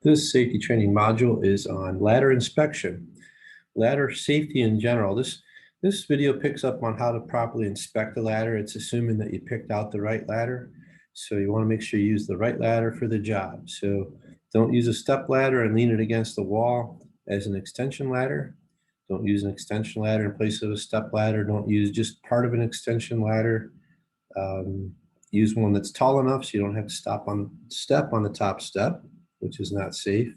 This safety training module is on ladder inspection, ladder safety in general. This video picks up on how to properly inspect the ladder. It's assuming that you picked out the right ladder. So you want to make sure you use the right ladder for the job. So don't use a step ladder and lean it against the wall as an extension ladder. Don't use an extension ladder in place of a step ladder. Don't use just part of an extension ladder. Use one that's tall enough so you don't have to step on the top step, which is not safe.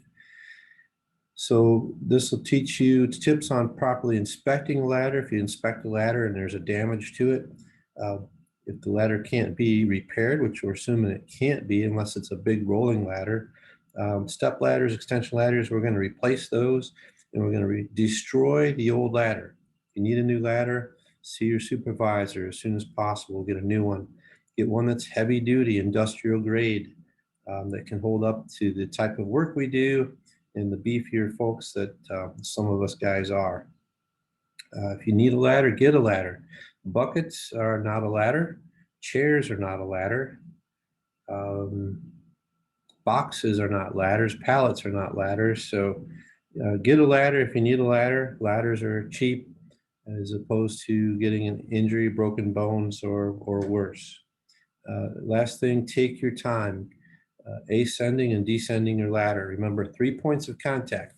So this will teach you tips on properly inspecting a ladder. If you inspect a ladder and there's a damage to it, if the ladder can't be repaired, which we're assuming it can't be unless it's a big rolling ladder, step ladders, extension ladders, we're going to replace those and we're going to destroy the old ladder. If you need a new ladder, see your supervisor as soon as possible. Get a new one. Get one that's heavy duty, industrial grade, that can hold up to the type of work we do and the beefier folks that some of us guys are. If you need a ladder, get a ladder. Buckets are not a ladder. Chairs are not a ladder. Boxes are not ladders. Pallets are not ladders. So get a ladder if you need a ladder. Ladders are cheap as opposed to getting an injury, broken bones, or worse. Last thing, take your time. Ascending and descending your ladder. Remember, 3 points of contact.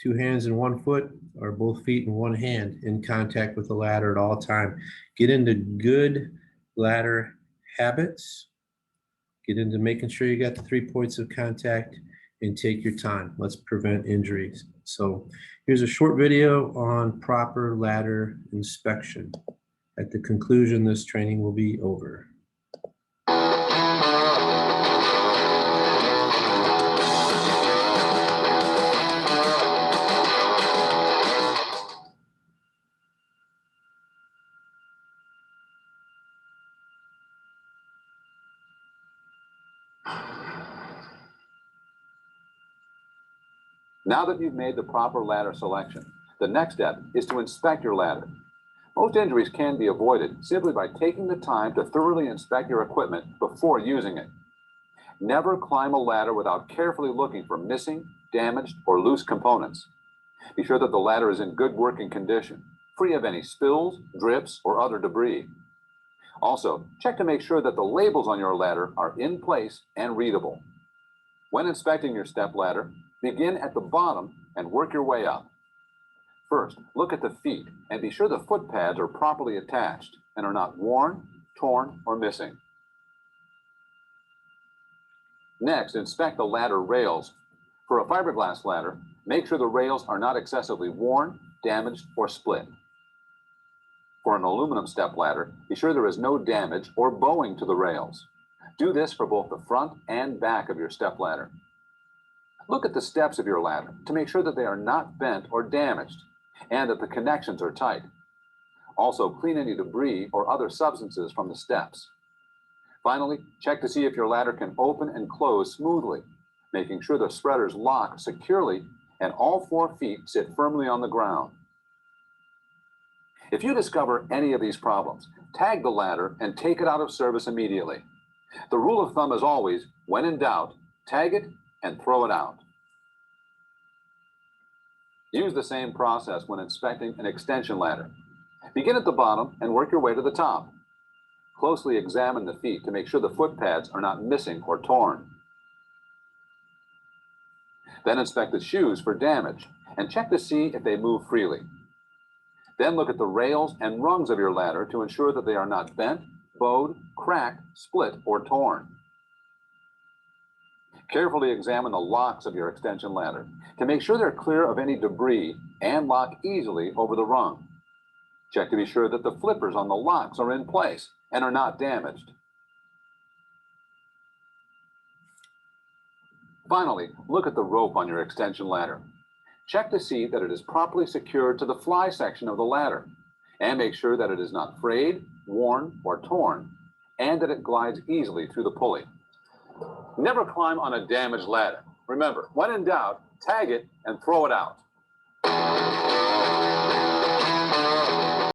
2 hands and 1 foot, or both feet and 1 hand in contact with the ladder at all time. Get into good ladder habits. Get into making sure you got the 3 points of contact and take your time. Let's prevent injuries. So here's a short video on proper ladder inspection. At the conclusion, this training will be over. Now that you've made the proper ladder selection, the next step is to inspect your ladder. Most injuries can be avoided simply by taking the time to thoroughly inspect your equipment before using it. Never climb a ladder without carefully looking for missing, damaged, or loose components. Be sure that the ladder is in good working condition, free of any spills, drips, or other debris. Also, check to make sure that the labels on your ladder are in place and readable. When inspecting your step ladder, begin at the bottom and work your way up. First, look at the feet and be sure the foot pads are properly attached and are not worn, torn, or missing. Next, inspect the ladder rails. For a fiberglass ladder, make sure the rails are not excessively worn, damaged, or split. For an aluminum step ladder, be sure there is no damage or bowing to the rails. Do this for both the front and back of your step ladder. Look at the steps of your ladder to make sure that they are not bent or damaged and that the connections are tight. Also, clean any debris or other substances from the steps. Finally, check to see if your ladder can open and close smoothly, making sure the spreaders lock securely and all 4 feet sit firmly on the ground. If you discover any of these problems, tag the ladder and take it out of service immediately. The rule of thumb is always, when in doubt, tag it and throw it out. Use the same process when inspecting an extension ladder. Begin at the bottom and work your way to the top. Closely examine the feet to make sure the foot pads are not missing or torn. Then inspect the shoes for damage and check to see if they move freely. Then look at the rails and rungs of your ladder to ensure that they are not bent, bowed, cracked, split, or torn. Carefully examine the locks of your extension ladder to make sure they're clear of any debris and lock easily over the rung. Check to be sure that the flippers on the locks are in place and are not damaged. Finally, look at the rope on your extension ladder. Check to see that it is properly secured to the fly section of the ladder and make sure that it is not frayed, worn, or torn, and that it glides easily through the pulley. Never climb on a damaged ladder. Remember, when in doubt, tag it and throw it out.